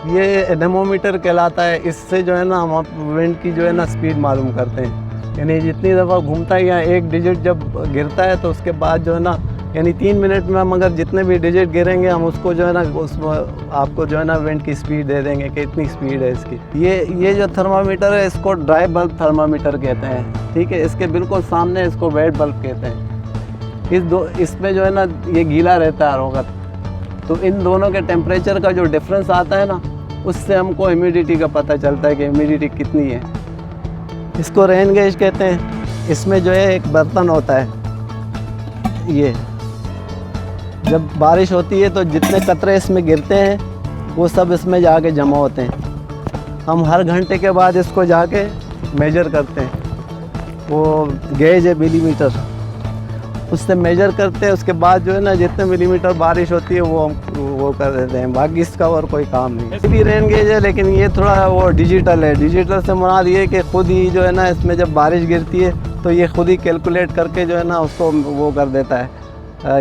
ये एनेमोमीटर कहलाता है। इससे जो है ना हम विंड की जो है ना स्पीड मालूम करते हैं। यानी जितनी दफ़ा घूमता है या एक डिजिट जब गिरता है तो उसके बाद जो है ना, यानी 3 मिनट में हम अगर जितने भी डिजिट गिरेंगे हम उसको जो है ना उसमें आपको जो है ना विंड की स्पीड दे देंगे कि इतनी स्पीड है इसकी। ये जो थर्मामीटर है इसको ड्राई बल्ब थर्मामीटर कहते हैं, ठीक है। इसके बिल्कुल सामने इसको वेट बल्ब कहते हैं। इसमें जो है ना ये गीला रहता है हर वक्त, तो इन दोनों के टेम्परेचर का जो डिफरेंस आता है ना उससे हमको ह्यूमिडिटी का पता चलता है कि ह्यूमिडिटी कितनी है। इसको रेन गेज कहते हैं। इसमें जो है एक बर्तन होता है, ये जब बारिश होती है तो जितने कतरे इसमें गिरते हैं वो सब इसमें जाके जमा होते हैं। हम हर घंटे के बाद इसको जाके मेजर करते हैं। वो गेज है मिलीमीटर, उससे मेजर करते हैं। उसके बाद जो है ना जितने मिलीमीटर बारिश होती है वो कर देते हैं। बाकी इसका और कोई काम नहीं है। ये भी रेन गेज है लेकिन ये थोड़ा वो डिजिटल है। डिजिटल से मुराद ये कि खुद ही जो है ना इसमें जब बारिश गिरती है तो ये खुद ही कैलकुलेट करके जो है ना उसको वो कर देता है,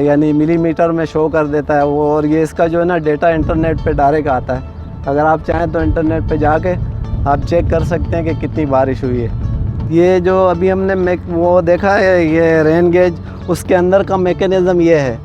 यानी मिलीमीटर में शो कर देता है वो। और ये इसका जो है ना डेटा इंटरनेट पे डायरेक्ट आता है। अगर आप चाहें तो इंटरनेट पे जाके आप चेक कर सकते हैं कि कितनी बारिश हुई है। ये जो अभी हमने वो देखा है ये रेन गेज, उसके अंदर का मेकेनिज़्म ये है,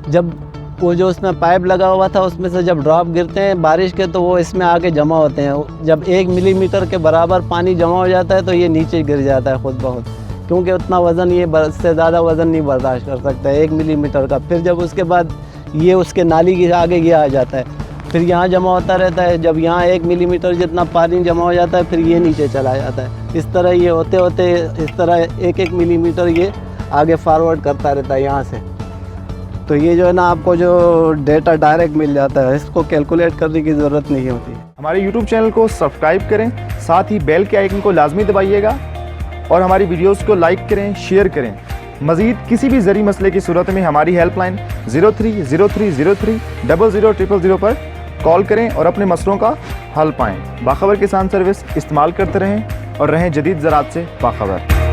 जब वो जो उसमें पाइप लगा हुआ था उसमें से जब ड्रॉप गिरते हैं बारिश के तो वो इसमें आके जमा होते हैं। जब 1 मिलीमीटर के बराबर पानी जमा हो जाता है तो ये नीचे गिर जाता है खुद ब खुद, क्योंकि उतना वज़न ये से ज़्यादा वज़न नहीं बर्दाश्त कर सकता है 1 मिलीमीटर का। फिर जब उसके बाद ये उसके नाली के आगे ये आ जाता है, फिर यहाँ जमा होता रहता है। जब यहाँ 1 मिलीमीटर जितना पानी जमा हो जाता है फिर ये नीचे चला जाता है। इस तरह ये होते होते इस तरह 1-1 मिलीमीटर ये आगे फॉरवर्ड करता रहता है यहाँ से। तो ये जो है ना आपको जो डेटा डायरेक्ट मिल जाता है, इसको कैलकुलेट करने की ज़रूरत नहीं होती। हमारे YouTube चैनल को सब्सक्राइब करें, साथ ही बेल के आइकन को लाजमी दबाइएगा और हमारी वीडियोस को लाइक करें, शेयर करें। मज़ीद किसी भी ज़रूरी मसले की सूरत में हमारी हेल्पलाइन 030303 0000 पर कॉल करें और अपने मसलों का हल पाएँ। बाखबर किसान सर्विस इस्तेमाल करते रहें और रहें जदीद ज़राअत से बाखबर।